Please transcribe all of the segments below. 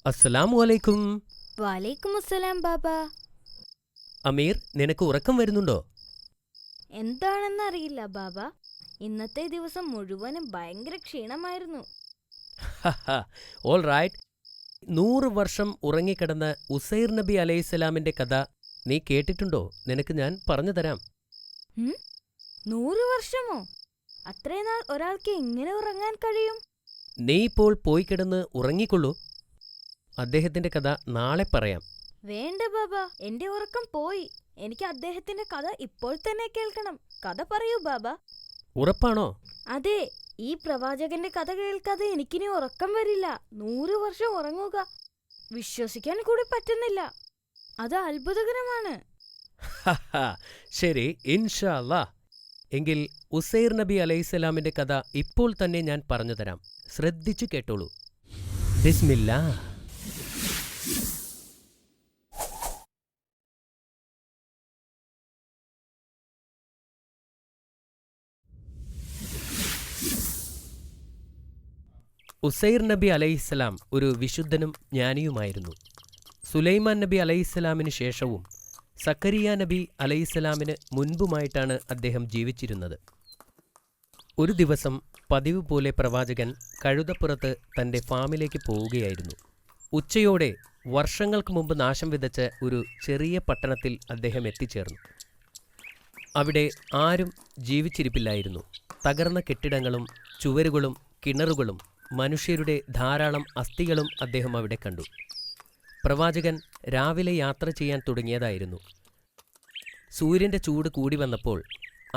അസ്സലാമു അലൈക്കും. വലൈക്കും അസ്സലാം ബാബ. അമീർ, നിനക്ക് ഉറക്കം വരുന്നുണ്ടോ? എന്താണെന്നറിയില്ല ബാബ. ഇന്നത്തെ ദിവസം മുഴുവനും ഭയങ്കര ക്ഷീണമായിരുന്നു. All right. 100 വർഷം ഉറങ്ങിക്കിടന്ന ഉസൈർ നബി അലൈഹിസ്സലാമിന്റെ കഥ നീ കേട്ടിട്ടുണ്ടോ? നിനക്ക് ഞാൻ പറഞ്ഞു തരാം. 100 വർഷമോ? അത്രയും നാൾ ഒരാൾക്ക് എങ്ങനെ ഉറങ്ങാൻ കഴിയും? നീ ഇപ്പോൾ പോയി കിടന്ന് ഉറങ്ങിക്കൊള്ളൂ. അദ്ദേഹത്തിന്റെ കഥ നാളെ പറയാം. വേണ്ട ബാബ, എന്റെ ഉറക്കം പോയി. എനിക്ക് അദ്ദേഹത്തിന്റെ കഥ ഇപ്പോൾ തന്നെ കേൾക്കണം. കഥ പറയൂ ബാബ. ഉറപ്പാണോ? അതെ, ഈ പ്രവാചകന്റെ കഥ കേൾക്കാതെ എനിക്കിനി ഉറക്കം വരില്ല. 100 വർഷം ഉറങ്ങുക, വിശ്വസിക്കാൻ കൂടി പറ്റുന്നില്ല. അത് അത്ഭുതകരമാണ്. ശരി, ഇൻഷാ അല്ലാ. എങ്കിൽ ഉസൈർ നബി അലൈഹിസ്സലാമിന്റെ കഥ ഇപ്പോൾ തന്നെ ഞാൻ പറഞ്ഞു തരാം. ശ്രദ്ധിച്ചു കേട്ടോളൂ. ബിസ്മില്ലാ. ഉസൈർ നബി അലൈഹിസ്സലാം ഒരു വിശുദ്ധനും ജ്ഞാനിയുമായിരുന്നു. സുലൈമാൻ നബി അലൈഹിസ്സലാമിന് ശേഷവും സക്കരിയ നബി അലൈഹിസ്സലാമിന് മുൻപുമായിട്ടാണ് അദ്ദേഹം ജീവിച്ചിരുന്നത്. ഒരു ദിവസം പതിവ് പോലെ പ്രവാചകൻ കഴുതപ്പുറത്ത് തൻ്റെ ഫാമിലേക്ക് പോവുകയായിരുന്നു. ഉച്ചയോടെ വർഷങ്ങൾക്ക് മുമ്പ് നാശം വിതച്ച ഒരു ചെറിയ പട്ടണത്തിൽ അദ്ദേഹം എത്തിച്ചേർന്നു. അവിടെ ആരും ജീവിച്ചിരിപ്പില്ലായിരുന്നു. തകർന്ന കെട്ടിടങ്ങളും ചുവരുകളും കിണറുകളും മനുഷ്യരുടെ ധാരാളം അസ്ഥികളും അദ്ദേഹം അവിടെ കണ്ടു. പ്രവാചകൻ രാവിലെ യാത്ര ചെയ്യാൻ തുടങ്ങിയതായിരുന്നു. സൂര്യൻ്റെ ചൂട് കൂടി വന്നപ്പോൾ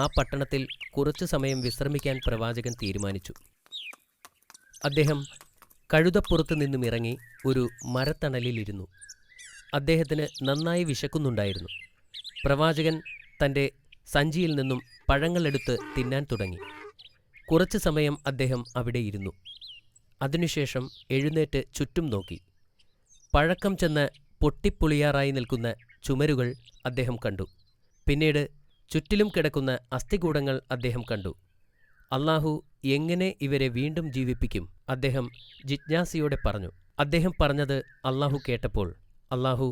ആ പട്ടണത്തിൽ കുറച്ചു സമയം വിശ്രമിക്കാൻ പ്രവാചകൻ തീരുമാനിച്ചു. അദ്ദേഹം കഴുതപ്പുറത്ത് നിന്നും ഇറങ്ങി ഒരു മരത്തണലിലിരുന്നു. അദ്ദേഹത്തിന് നന്നായി വിശക്കുന്നുണ്ടായിരുന്നു. പ്രവാചകൻ തൻ്റെ സഞ്ചിയിൽ നിന്നും പഴങ്ങളെടുത്ത് തിന്നാൻ തുടങ്ങി. കുറച്ചു സമയം അദ്ദേഹം അവിടെ ഇരുന്നു. അതിനുശേഷം എഴുന്നേറ്റ് ചുറ്റും നോക്കി. പഴക്കം ചെന്ന് പൊട്ടിപ്പൊളിയാറായി നിൽക്കുന്ന ചുമരുകൾ അദ്ദേഹം കണ്ടു. പിന്നീട് ചുറ്റിലും കിടക്കുന്ന അസ്ഥികൂടങ്ങൾ അദ്ദേഹം കണ്ടു. അല്ലാഹു എങ്ങനെ ഇവരെ വീണ്ടും ജീവിപ്പിക്കും? അദ്ദേഹം ജിജ്ഞാസയോടെ പറഞ്ഞു. അദ്ദേഹം പറഞ്ഞത് അല്ലാഹു കേട്ടപ്പോൾ അല്ലാഹു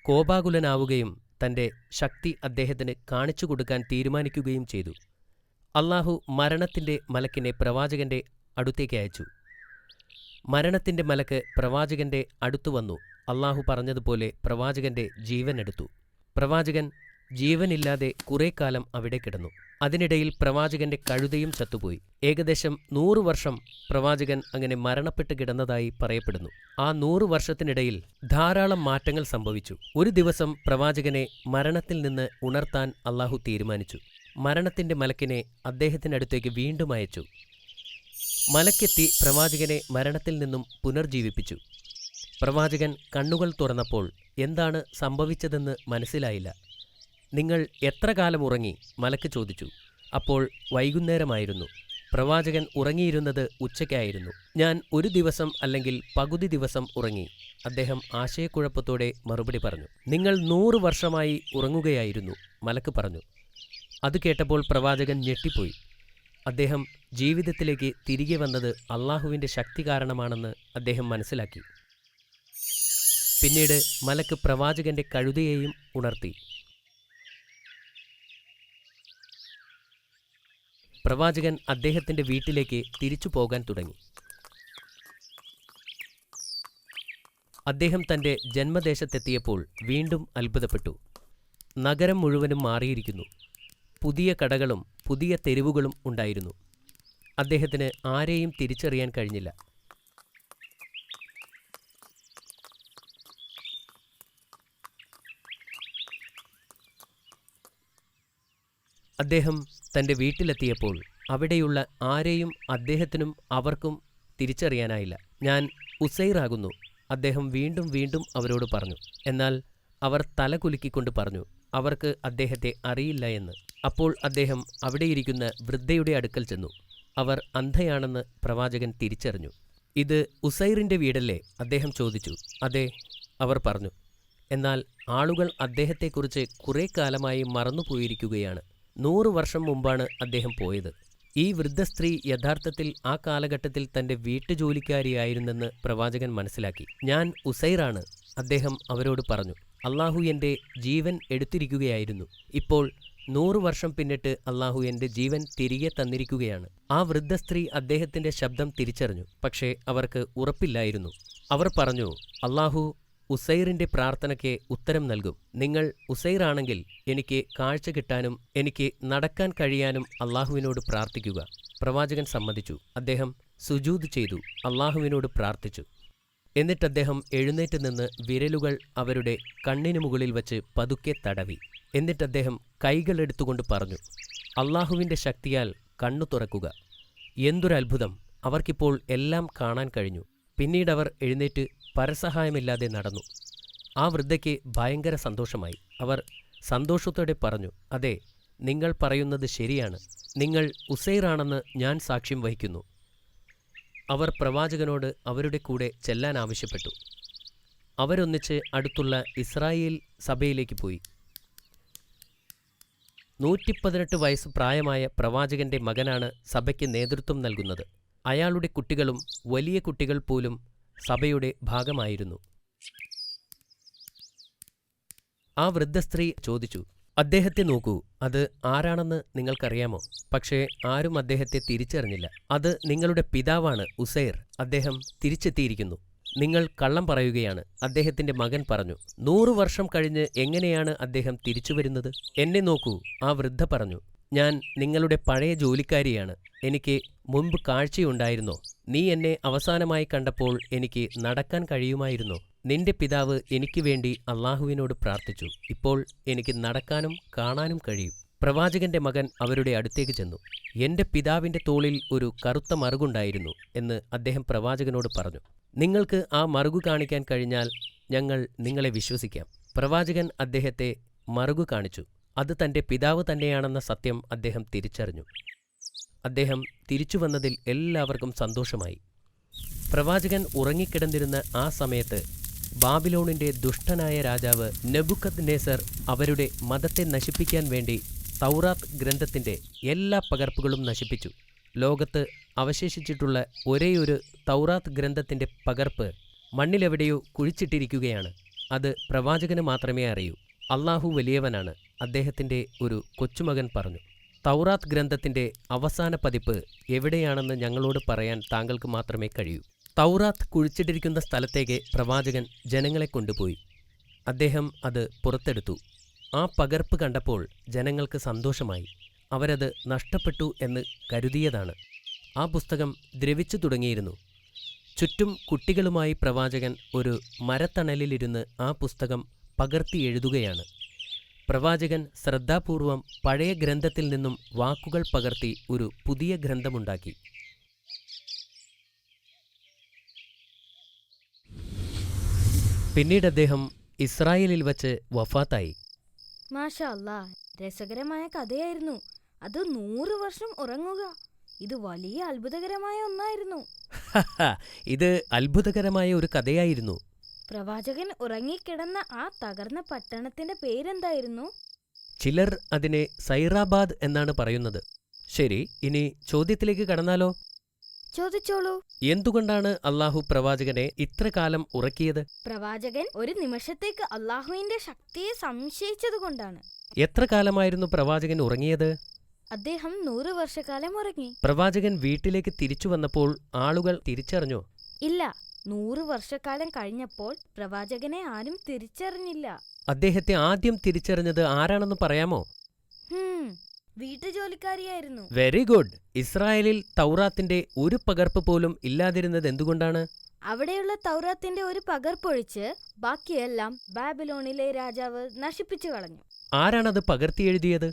കോപാകുലനാവുകയും തൻ്റെ ശക്തി അദ്ദേഹത്തിന് കാണിച്ചു കൊടുക്കാൻ തീരുമാനിക്കുകയും ചെയ്തു. അല്ലാഹു മരണത്തിൻ്റെ മലക്കിനെ പ്രവാചകന്റെ അടുത്തേക്ക് അയച്ചു. മരണത്തിൻ്റെ മലക്ക് പ്രവാചകന്റെ അടുത്തു വന്നു. അല്ലാഹു പറഞ്ഞതുപോലെ പ്രവാചകന്റെ ജീവൻ എടുത്തു. പ്രവാചകൻ ജീവനില്ലാതെ കുറേ കാലം അവിടെ കിടന്നു. അതിനിടയിൽ പ്രവാചകന്റെ കഴുതയും ചത്തുപോയി. ഏകദേശം 100 വർഷം പ്രവാചകൻ അങ്ങനെ മരണപ്പെട്ട് കിടന്നതായി പറയപ്പെടുന്നു. ആ 100 വർഷത്തിനിടയിൽ ധാരാളം മാറ്റങ്ങൾ സംഭവിച്ചു. ഒരു ദിവസം പ്രവാചകനെ മരണത്തിൽ നിന്ന് ഉണർത്താൻ അല്ലാഹു തീരുമാനിച്ചു. മരണത്തിന്റെ മലക്കിനെ അദ്ദേഹത്തിനടുത്തേക്ക് വീണ്ടും അയച്ചു. മലക്കെത്തി പ്രവാചകനെ മരണത്തിൽ നിന്നും പുനർജീവിപ്പിച്ചു. പ്രവാചകൻ കണ്ണുകൾ തുറന്നപ്പോൾ എന്താണ് സംഭവിച്ചതെന്ന് മനസ്സിലായില്ല. നിങ്ങൾ എത്ര കാലം ഉറങ്ങി? മലക്ക് ചോദിച്ചു. അപ്പോൾ വൈകുന്നേരമായിരുന്നു. പ്രവാചകൻ ഉറങ്ങിയിരുന്നത് ഉച്ചയ്ക്കായിരുന്നു. ഞാൻ 1 ദിവസം അല്ലെങ്കിൽ പകുതി ദിവസം ഉറങ്ങി. അദ്ദേഹം ആശയക്കുഴപ്പത്തോടെ മറുപടി പറഞ്ഞു. നിങ്ങൾ 100 വർഷമായി ഉറങ്ങുകയായിരുന്നു, മലക്ക് പറഞ്ഞു. അത് കേട്ടപ്പോൾ പ്രവാചകൻ ഞെട്ടിപ്പോയി. അദ്ദേഹം ജീവിതത്തിലേക്ക് തിരികെ വന്നത് അല്ലാഹുവിൻ്റെ ശക്തി കാരണമാണെന്ന് അദ്ദേഹം മനസ്സിലാക്കി. പിന്നീട് മലക്ക് പ്രവാചകന്റെ കഴുതയെയും ഉണർത്തി. പ്രവാചകൻ അദ്ദേഹത്തിന്റെ വീട്ടിലേക്ക് തിരിച്ചു പോകാൻ തുടങ്ങി. അദ്ദേഹം തൻ്റെ ജന്മദേശത്തെത്തിയപ്പോൾ വീണ്ടും അത്ഭുതപ്പെട്ടു. നഗരം മുഴുവനും മാറിയിരിക്കുന്നു. പുതിയ കടകളും പുതിയ തെരുവുകളും ഉണ്ടായിരുന്നു. അദ്ദേഹത്തിന് ആരെയും തിരിച്ചറിയാൻ കഴിഞ്ഞില്ല. അദ്ദേഹം തൻ്റെ വീട്ടിലെത്തിയപ്പോൾ അവിടെയുള്ള ആരെയും അദ്ദേഹത്തിനും അവർക്കും തിരിച്ചറിയാനായില്ല. ഞാൻ ഉസൈറാകുന്നു, അദ്ദേഹം വീണ്ടും വീണ്ടും അവരോട് പറഞ്ഞു. എന്നാൽ അവർ തല കുലുക്കിക്കൊണ്ട് പറഞ്ഞു അവർക്ക് അദ്ദേഹത്തെ അറിയില്ല എന്ന്. അപ്പോൾ അദ്ദേഹം അവിടെയിരിക്കുന്ന വൃദ്ധയുടെ അടുക്കൽ ചെന്നു. അവർ അന്ധയാണെന്ന് പ്രവാചകൻ തിരിച്ചറിഞ്ഞു. ഇത് ഉസൈറിൻ്റെ വീടല്ലേ? അദ്ദേഹം ചോദിച്ചു. അതെ, അവർ പറഞ്ഞു. എന്നാൽ ആളുകൾ അദ്ദേഹത്തെക്കുറിച്ച് കുറേ കാലമായി മറന്നുപോയിരിക്കുകയാണ്. 100 വർഷം മുമ്പാണ് അദ്ദേഹം പോയത്. ഈ വൃദ്ധ സ്ത്രീ യഥാർത്ഥത്തിൽ ആ കാലഘട്ടത്തിൽ തന്റെ വീട്ടുജോലിക്കാരിയായിരുന്നെന്ന് പ്രവാചകൻ മനസ്സിലാക്കി. ഞാൻ ഉസൈറാണ്, അദ്ദേഹം അവരോട് പറഞ്ഞു. അള്ളാഹു എന്റെ ജീവൻ എടുത്തിരിക്കുകയായിരുന്നു. ഇപ്പോൾ 100 വർഷം പിന്നിട്ട് അള്ളാഹു എന്റെ ജീവൻ തിരികെ തന്നിരിക്കുകയാണ്. ആ വൃദ്ധ സ്ത്രീ അദ്ദേഹത്തിന്റെ ശബ്ദം തിരിച്ചറിഞ്ഞു. പക്ഷേ അവർക്ക് ഉറപ്പില്ലായിരുന്നു. അവർ പറഞ്ഞു, അള്ളാഹു ഉസൈറിന്റെ പ്രാർത്ഥനയ്ക്ക് ഉത്തരം നൽകും. നിങ്ങൾ ഉസൈറാണെങ്കിൽ എനിക്ക് കാഴ്ച കിട്ടാനും എനിക്ക് നടക്കാൻ കഴിയാനും അള്ളാഹുവിനോട് പ്രാർത്ഥിക്കുക. പ്രവാചകൻ സമ്മതിച്ചു. അദ്ദേഹം സുജൂദ് ചെയ്തു, അള്ളാഹുവിനോട് പ്രാർത്ഥിച്ചു. എന്നിട്ട് അദ്ദേഹം എഴുന്നേറ്റ് നിന്ന് വിരലുകൾ അവരുടെ കണ്ണിനു മുകളിൽ വച്ച് പതുക്കെ തടവി. എന്നിട്ട് അദ്ദേഹം കൈകളെടുത്തുകൊണ്ട് പറഞ്ഞു, അള്ളാഹുവിന്റെ ശക്തിയാൽ കണ്ണു തുറക്കുക. എന്തൊരത്ഭുതം! അവർക്കിപ്പോൾ എല്ലാം കാണാൻ കഴിഞ്ഞു. പിന്നീടവർ എഴുന്നേറ്റ് പരസഹായമില്ലാതെ നടന്നു. ആ വൃദ്ധയ്ക്ക് ഭയങ്കര സന്തോഷമായി. അവർ സന്തോഷത്തോടെ പറഞ്ഞു, അതെ, നിങ്ങൾ പറയുന്നത് ശരിയാണ്. നിങ്ങൾ ഉസൈറാണെന്ന് ഞാൻ സാക്ഷ്യം വഹിക്കുന്നു. അവർ പ്രവാചകനോട് അവരുടെ കൂടെ ചെല്ലാൻ ആവശ്യപ്പെട്ടു. അവരൊന്നിച്ച് അടുത്തുള്ള ഇസ്രായേൽ സഭയിലേക്ക് പോയി. 118 വയസ്സ് പ്രായമായ പ്രവാചകന്റെ മകനാണ് സഭയ്ക്ക് നേതൃത്വം നൽകുന്നത്. അയാളുടെ കുട്ടികളും വലിയ കുട്ടികൾ പോലും സഭയുടെ ഭാഗമായിരുന്നു. ആ വൃദ്ധ സ്ത്രീ ചോദിച്ചു, അദ്ദേഹത്തെ നോക്കൂ, അത് ആരാണെന്ന് നിങ്ങൾക്കറിയാമോ? പക്ഷേ ആരും അദ്ദേഹത്തെ തിരിച്ചറിഞ്ഞില്ല. അത് നിങ്ങളുടെ പിതാവാണ് ഉസൈർ. അദ്ദേഹം തിരിച്ചെത്തിയിരിക്കുന്നു. നിങ്ങൾ കള്ളം പറയുകയാണ്, അദ്ദേഹത്തിന്റെ മകൻ പറഞ്ഞു. 100 വർഷം കഴിഞ്ഞ് എങ്ങനെയാണ് അദ്ദേഹം തിരിച്ചുവരുന്നത്? എന്നെ നോക്കൂ, ആ വൃദ്ധ പറഞ്ഞു. ഞാൻ നിങ്ങളുടെ പഴയ ജോലിക്കാരിയാണ്. എനിക്ക് മുൻപ് കാഴ്ചയുണ്ടായിരുന്നോ? നീ എന്നെ അവസാനമായി കണ്ടപ്പോൾ എനിക്ക് നടക്കാൻ കഴിയുമായിരുന്നോ? നിന്റെ പിതാവ് എനിക്ക് വേണ്ടി അള്ളാഹുവിനോട് പ്രാർത്ഥിച്ചു. ഇപ്പോൾ എനിക്ക് നടക്കാനും കാണാനും കഴിയും. പ്രവാചകന്റെ മകൻ അവരുടെ അടുത്തേക്ക് ചെന്നു. എന്റെ പിതാവിന്റെ തോളിൽ ഒരു കറുത്ത മറുകുണ്ടായിരുന്നു എന്ന് അദ്ദേഹം പ്രവാചകനോട് പറഞ്ഞു. നിങ്ങൾക്ക് ആ മറുകു കാണിക്കാൻ കഴിഞ്ഞാൽ ഞങ്ങൾ നിങ്ങളെ വിശ്വസിക്കാം. പ്രവാചകൻ അദ്ദേഹത്തെ മറുകു കാണിച്ചു. അത് തന്റെ പിതാവ് തന്നെയാണെന്ന സത്യം അദ്ദേഹം തിരിച്ചറിഞ്ഞു. അദ്ദേഹം തിരിച്ചുവന്നതിൽ എല്ലാവർക്കും സന്തോഷമായി. പ്രവാചകൻ ഉറങ്ങിക്കിടന്നിരുന്ന ആ സമയത്ത് ബാബിലോണിന്റെ ദുഷ്ടനായ രാജാവ് നെബുക്കദ്നേസർ അവരുടെ മതത്തെ നശിപ്പിക്കാൻ വേണ്ടി തൗറാത്ത് ഗ്രന്ഥത്തിന്റെ എല്ലാ പകർപ്പുകളും നശിപ്പിച്ചു. ലോകത്ത് അവശേഷിച്ചിട്ടുള്ള ഒരേയൊരു തൗറാത്ത് ഗ്രന്ഥത്തിന്റെ പകർപ്പ് മണ്ണിലെവിടെയോ കുഴിച്ചിട്ടിരിക്കുകയാണ്. അത് പ്രവാചകന് മാത്രമേ അറിയൂ. അള്ളാഹു വലിയവനാണ്, അദ്ദേഹത്തിന്റെ ഒരു കൊച്ചുമകൻ പറഞ്ഞു. തൗറാത്ത് ഗ്രന്ഥത്തിന്റെ അവസാന പതിപ്പ് എവിടെയാണെന്ന് ഞങ്ങളോട് പറയാൻ താങ്കൾക്ക് മാത്രമേ കഴിയൂ. തൗറാത്ത് കുഴിച്ചിട്ടിരിക്കുന്ന സ്ഥലത്തേക്ക് പ്രവാചകൻ ജനങ്ങളെ കൊണ്ടുപോയി. അദ്ദേഹം അത് പുറത്തെടുത്തു. ആ പകർപ്പ് കണ്ടപ്പോൾ ജനങ്ങൾക്ക് സന്തോഷമായി. അവരത് നഷ്ടപ്പെട്ടു എന്ന് കരുതിയതാണ്. ആ പുസ്തകം ദ്രവിച്ചു തുടങ്ങിയിരുന്നു. ചുറ്റും കുട്ടികളുമായി പ്രവാചകൻ ഒരു മരത്തണലിലിരുന്ന് ആ പുസ്തകം പകർത്തി എഴുതുകയാണ്. പ്രവാചകൻ ശ്രദ്ധാപൂർവം പഴയ ഗ്രന്ഥത്തിൽ നിന്നും വാക്കുകൾ പകർത്തി ഒരു പുതിയ ഗ്രന്ഥമുണ്ടാക്കി. പിന്നീട് അദ്ദേഹം ഇസ്രായേലിൽ വച്ച് വഫാത്തായി. മാഷാ അല്ലാ, രസകരമായ കഥയായിരുന്നു. അത് 100 വർഷം ഉറങ്ങുക, ഇത് വലിയ അത്ഭുതകരമായ ഒന്നായിരുന്നു. ഇത് അത്ഭുതകരമായ ഒരു കഥയായിരുന്നു. പ്രവാചകൻ ഉറങ്ങിക്കിടന്ന ആ തകർന്ന പട്ടണത്തിന്റെ പേരെന്തായിരുന്നു? ചിലർ അതിനെ സൈറാബാദ് എന്നാണ് പറയുന്നത്. ശരി, ഇനി ചോദ്യത്തിലേക്ക് കടന്നാലോ? ചോദിച്ചോളൂ. എന്തുകൊണ്ടാണ് അള്ളാഹു പ്രവാചകനെ ഇത്ര കാലം ഉറക്കിയത്? പ്രവാചകൻ ഒരു നിമിഷത്തേക്ക് അള്ളാഹുവിന്റെ ശക്തിയെ സംശയിച്ചതുകൊണ്ടാണ്. എത്ര കാലമായിരുന്നു പ്രവാചകൻ ഉറങ്ങിയത്? അദ്ദേഹം 100 വർഷക്കാലം ഉറങ്ങി. പ്രവാചകൻ വീട്ടിലേക്ക് തിരിച്ചു വന്നപ്പോൾ ആളുകൾ തിരിച്ചറിഞ്ഞോ? ഇല്ല, 100 വർഷക്കാലം കഴിഞ്ഞപ്പോൾ പ്രവാചകനെ ആരും തിരിച്ചറിഞ്ഞില്ല. അദ്ദേഹത്തെ ആദ്യം തിരിച്ചറിഞ്ഞത് ആരാണെന്ന് പറയാമോ? വീട്ടുജോലിക്കാരിയായിരുന്നു. Very good. ഇസ്രായേലിൽ തൗറാത്തിന്റെ ഒരു പകർപ്പ് പോലും ഇല്ലാതിരുന്നത് എന്തുകൊണ്ടാണ്? അവിടെയുള്ള തൗറാത്തിന്റെ ഒരു പകർപ്പൊഴിച്ച് ബാക്കിയെല്ലാം ബാബിലോണിലെ രാജാവ് നശിപ്പിച്ചു കളഞ്ഞു. ആരാണത് പകർത്തി എഴുതിയത്?